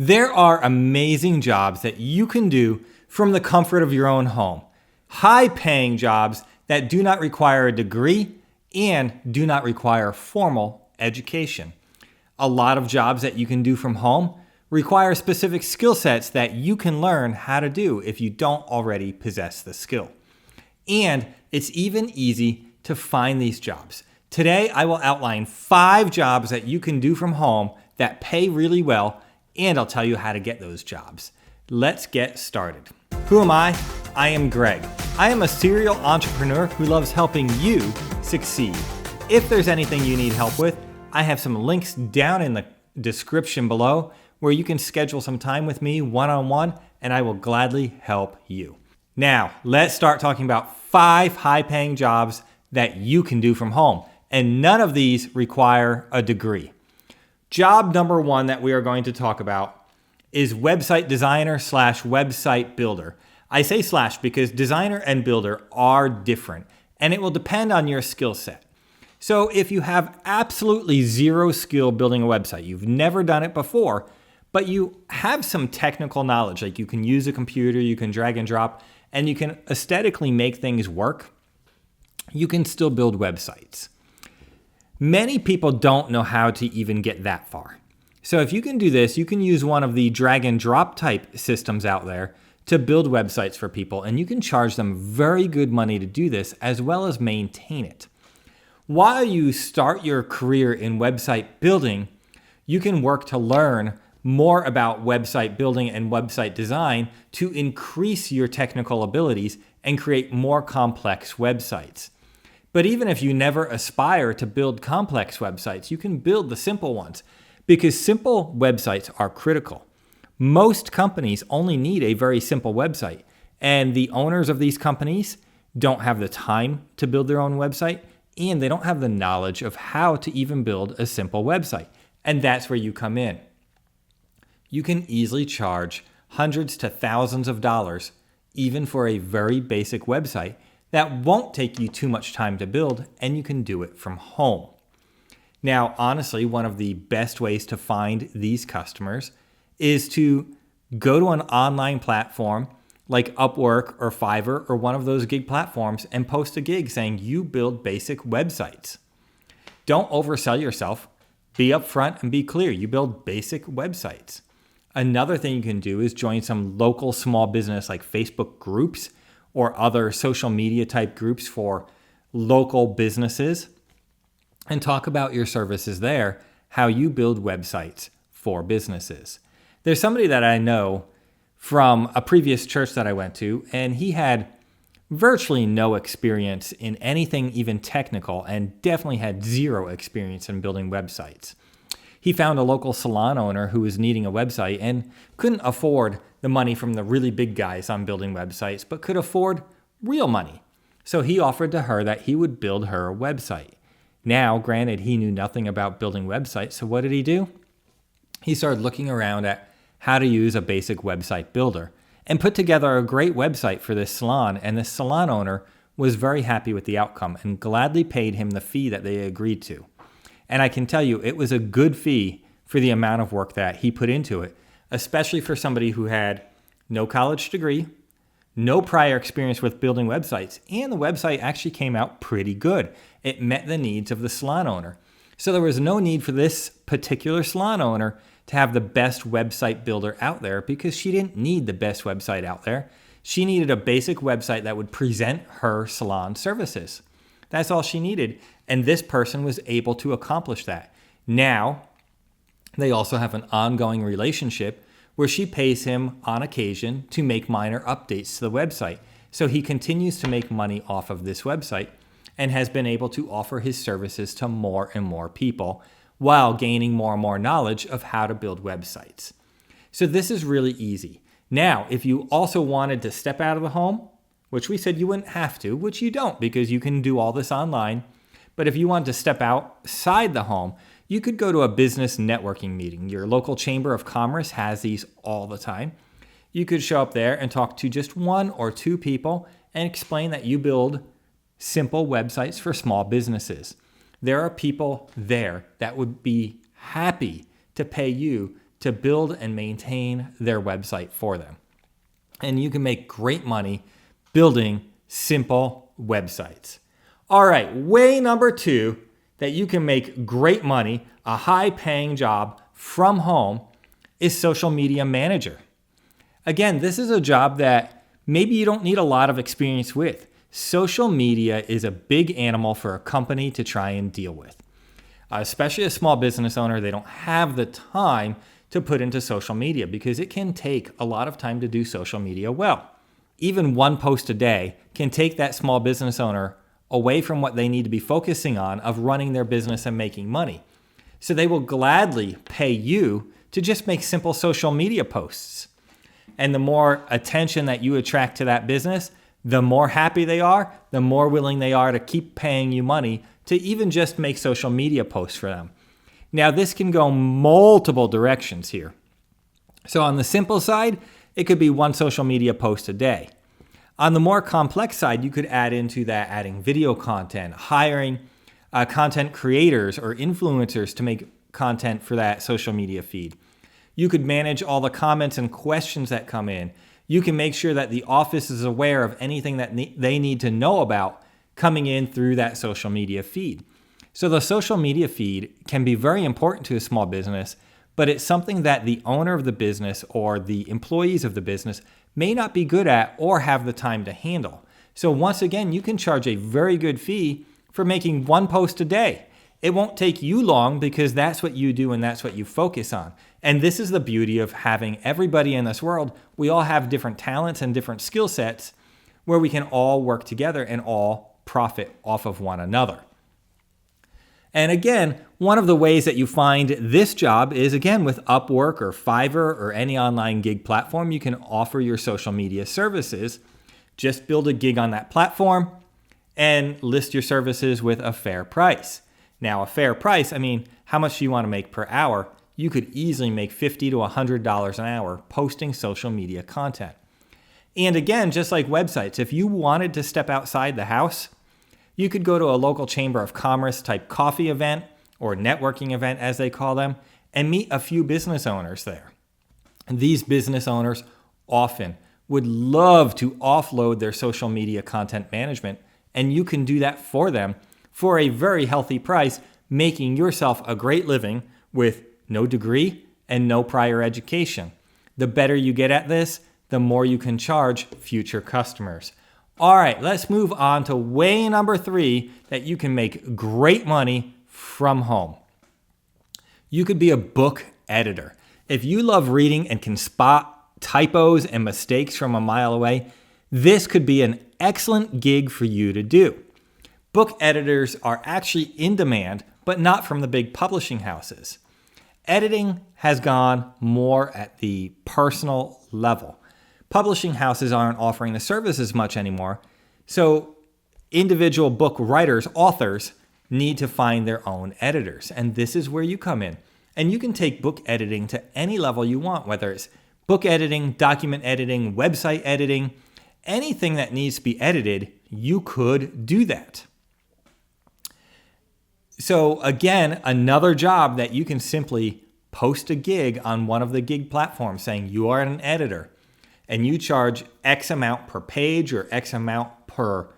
There are amazing jobs that you can do from the comfort of your own home. High-paying jobs that do not require a degree and do not require formal education. A lot of jobs that you can do from home require specific skill sets that you can learn how to do if you don't already possess the skill. And it's even easy to find these jobs. Today, I will outline 5 jobs that you can do from home that pay really well, and I'll tell you how to get those jobs. Let's get started. Who am I? I am Greg. I am a serial entrepreneur who loves helping you succeed. If there's anything you need help with, I have some links down in the description below where you can schedule some time with me one-on-one, and I will gladly help you. Now, let's start talking about 5 high-paying jobs that you can do from home, and none of these require a degree. Job number 1 that we are going to talk about is website designer / website builder. I say slash because designer and builder are different, and it will depend on your skill set. So if you have absolutely zero skill building a website, you've never done it before, but you have some technical knowledge, like you can use a computer, you can drag and drop, and you can aesthetically make things work, you can still build websites. Many people don't know how to even get that far. So if you can do this, you can use one of the drag and drop type systems out there to build websites for people, and you can charge them very good money to do this as well as maintain it. While you start your career in website building, you can work to learn more about website building and website design to increase your technical abilities and create more complex websites. But even if you never aspire to build complex websites, you can build the simple ones because simple websites are critical. Most companies only need a very simple website, and the owners of these companies don't have the time to build their own website, and they don't have the knowledge of how to even build a simple website. And that's where you come in. You can easily charge hundreds to thousands of dollars, even for a very basic website that won't take you too much time to build, and you can do it from home. Now, honestly, one of the best ways to find these customers is to go to an online platform like Upwork or Fiverr or one of those gig platforms and post a gig saying you build basic websites. Don't oversell yourself. Be upfront and be clear. You build basic websites. Another thing you can do is join some local small business like Facebook groups or other social media type groups for local businesses and talk about your services there, how you build websites for businesses. There's somebody that I know from a previous church that I went to, and he had virtually no experience in anything even technical and definitely had zero experience in building websites. He found a local salon owner who was needing a website and couldn't afford the money from the really big guys on building websites, but could afford real money. So he offered to her that he would build her a website. Now, granted, he knew nothing about building websites, so what did he do? He started looking around at how to use a basic website builder and put together a great website for this salon, and the salon owner was very happy with the outcome and gladly paid him the fee that they agreed to. And I can tell you, it was a good fee for the amount of work that he put into it, especially for somebody who had no college degree, no prior experience with building websites, and the website actually came out pretty good. It met the needs of the salon owner. So there was no need for this particular salon owner to have the best website builder out there because she didn't need the best website out there. She needed a basic website that would present her salon services. That's all she needed. And this person was able to accomplish that. Now, they also have an ongoing relationship where she pays him on occasion to make minor updates to the website. So he continues to make money off of this website and has been able to offer his services to more and more people while gaining more and more knowledge of how to build websites. So this is really easy. Now, if you also wanted to step out of the home, which we said you wouldn't have to, which you don't because you can do all this online, but if you wanted to step outside the home, you could go to a business networking meeting. Your local chamber of commerce has these all the time. You could show up there and talk to just 1 or 2 people and explain that you build simple websites for small businesses. There are people there that would be happy to pay you to build and maintain their website for them. And you can make great money building simple websites. All right, way number 2 that you can make great money, a high-paying job from home, is social media manager. Again, this is a job that maybe you don't need a lot of experience with. Social media is a big animal for a company to try and deal with. Especially a small business owner, they don't have the time to put into social media because it can take a lot of time to do social media well. Even one post a day can take that small business owner away from what they need to be focusing on of running their business and making money. So they will gladly pay you to just make simple social media posts. And the more attention that you attract to that business, the more happy they are, the more willing they are to keep paying you money to even just make social media posts for them. Now, this can go multiple directions here. So on the simple side, it could be one social media post a day. On the more complex side, you could add into that adding video content, hiring content creators or influencers to make content for that social media feed. You could manage all the comments and questions that come in. You can make sure that the office is aware of anything that they need to know about coming in through that social media feed. So the social media feed can be very important to a small business, but it's something that the owner of the business or the employees of the business may not be good at or have the time to handle. So once again, you can charge a very good fee for making one post a day. It won't take you long because that's what you do and that's what you focus on. And this is the beauty of having everybody in this world. We all have different talents and different skill sets where we can all work together and all profit off of one another. And again, one of the ways that you find this job is, again, with Upwork or Fiverr or any online gig platform. You can offer your social media services. Just build a gig on that platform and list your services with a fair price. Now, a fair price, I mean, how much do you want to make per hour? You could easily make $50 to $100 an hour posting social media content. And again, just like websites, if you wanted to step outside the house, you could go to a local chamber of commerce type coffee event or networking event, as they call them, and meet a few business owners there. And these business owners often would love to offload their social media content management, and you can do that for them for a very healthy price, making yourself a great living with no degree and no prior education. The better you get at this, the more you can charge future customers. All right, let's move on to way number 3 that you can make great money from home. You could be a book editor. If you love reading and can spot typos and mistakes from a mile away, this could be an excellent gig for you to do. Book editors are actually in demand, but not from the big publishing houses. Editing has gone more at the personal level. Publishing houses aren't offering the service as much anymore, so individual book writers, authors, need to find their own editors, and this is where you come in. And you can take book editing to any level you want, whether it's book editing, document editing, website editing, anything that needs to be edited, you could do that. So again, another job that you can simply post a gig on one of the gig platforms saying you are an editor and you charge X amount per page or X amount per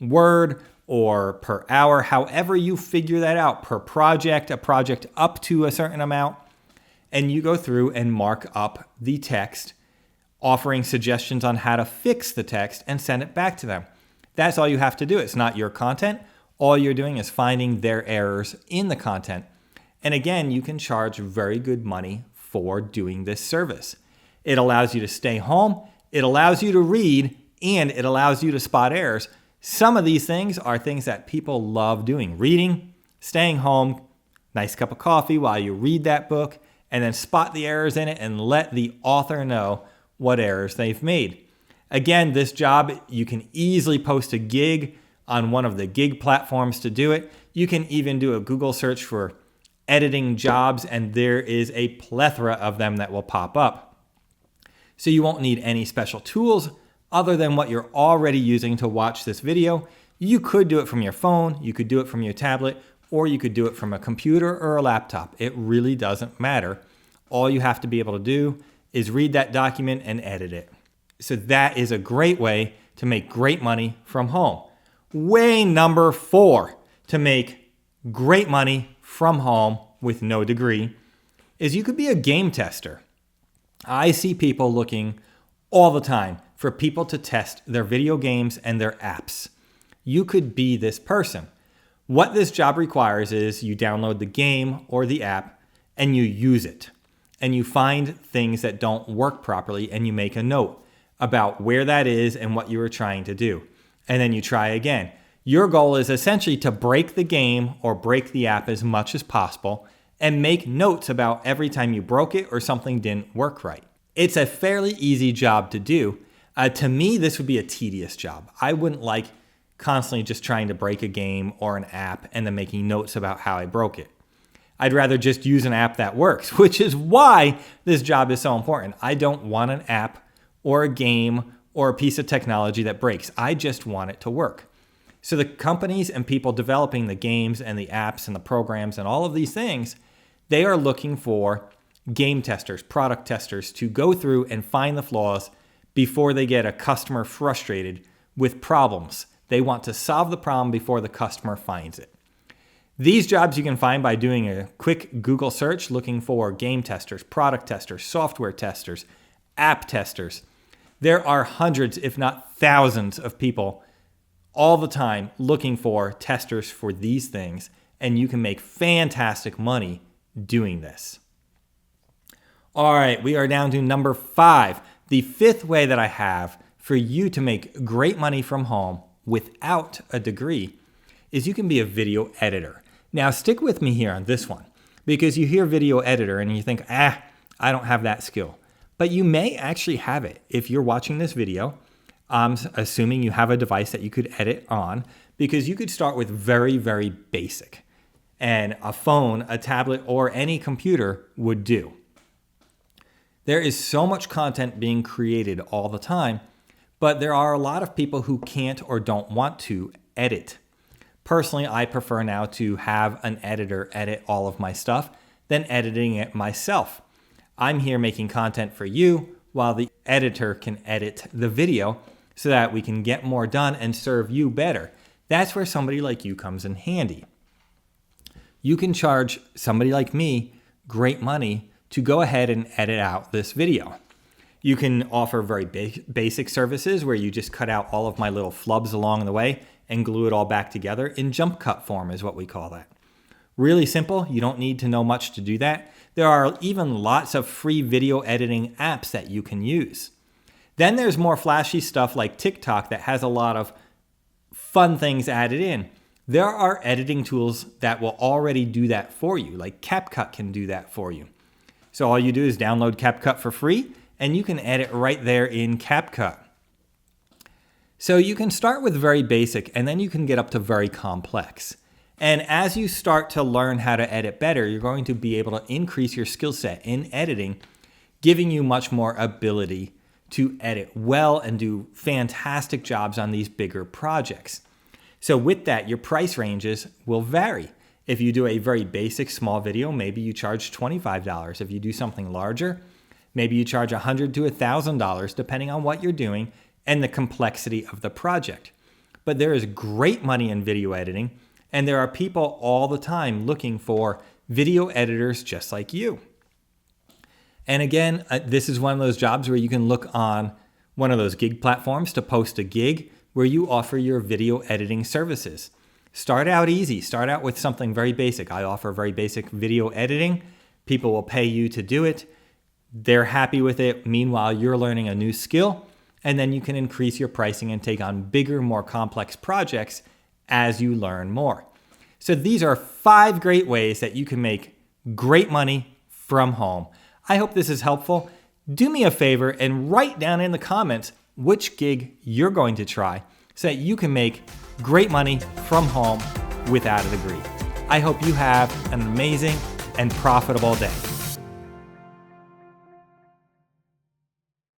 word or per hour, however you figure that out, per project, a project up to a certain amount, and you go through and mark up the text, offering suggestions on how to fix the text and send it back to them. That's all you have to do. It's not your content. All you're doing is finding their errors in the content. And again, you can charge very good money for doing this service. It allows you to stay home, it allows you to read, and it allows you to spot errors. Some of these things are things that people love doing. Reading, staying home, nice cup of coffee while you read that book, and then spot the errors in it and let the author know what errors they've made. Again, this job, you can easily post a gig on one of the gig platforms to do it. You can even do a Google search for editing jobs, and there is a plethora of them that will pop up. So you won't need any special tools other than what you're already using to watch this video. You could do it from your phone, you could do it from your tablet, or you could do it from a computer or a laptop. It really doesn't matter. All you have to be able to do is read that document and edit it. So that is a great way to make great money from home. Way number 4 to make great money from home with no degree is you could be a game tester. I see people looking all the time for people to test their video games and their apps. You could be this person. What this job requires is you download the game or the app and you use it. And you find things that don't work properly and you make a note about where that is and what you were trying to do. And then you try again. Your goal is essentially to break the game or break the app as much as possible and make notes about every time you broke it or something didn't work right. It's a fairly easy job to do. To me, this would be a tedious job. I wouldn't like constantly just trying to break a game or an app and then making notes about how I broke it. I'd rather just use an app that works, which is why this job is so important. I don't want an app or a game or a piece of technology that breaks. I just want it to work. So the companies and people developing the games and the apps and the programs and all of these things, they are looking for game testers, product testers to go through and find the flaws before they get a customer frustrated with problems. They want to solve the problem before the customer finds it. These jobs you can find by doing a quick Google search looking for game testers, product testers, software testers, app testers. There are hundreds, if not thousands, of people all the time looking for testers for these things, and you can make fantastic money doing this. All right, we are down to number 5. The 5th way that I have for you to make great money from home without a degree is you can be a video editor. Now, stick with me here on this one, because you hear video editor and you think, I don't have that skill. But you may actually have it. If you're watching this video, I'm assuming you have a device that you could edit on, because you could start with very, very basic. And a phone, a tablet, or any computer would do. There is so much content being created all the time, but there are a lot of people who can't or don't want to edit. Personally, I prefer now to have an editor edit all of my stuff than editing it myself. I'm here making content for you while the editor can edit the video so that we can get more done and serve you better. That's where somebody like you comes in handy. You can charge somebody like me great money to go ahead and edit out this video. You can offer very basic services where you just cut out all of my little flubs along the way and glue it all back together in jump cut form is what we call that. Really simple. You don't need to know much to do that. There are even lots of free video editing apps that you can use. Then there's more flashy stuff like TikTok that has a lot of fun things added in. There are editing tools that will already do that for you, like CapCut can do that for you. So all you do is download CapCut for free, and you can edit right there in CapCut. So you can start with very basic, and then you can get up to very complex. And as you start to learn how to edit better, you're going to be able to increase your skill set in editing, giving you much more ability to edit well and do fantastic jobs on these bigger projects. So with that, your price ranges will vary. If you do a very basic small video, maybe you charge $25. If you do something larger, maybe you charge $100 to $1,000, depending on what you're doing and the complexity of the project. But there is great money in video editing, and there are people all the time looking for video editors just like you. And again, this is one of those jobs where you can look on one of those gig platforms to post a gig where you offer your video editing services. Start out easy. Start out with something very basic. I offer very basic video editing. People will pay you to do it. They're happy with it. Meanwhile, you're learning a new skill, and then you can increase your pricing and take on bigger, more complex projects as you learn more. So these are 5 great ways that you can make great money from home. I hope this is helpful. Do me a favor and write down in the comments which gig you're going to try so that you can make great money from home without a degree. I hope you have an amazing and profitable day.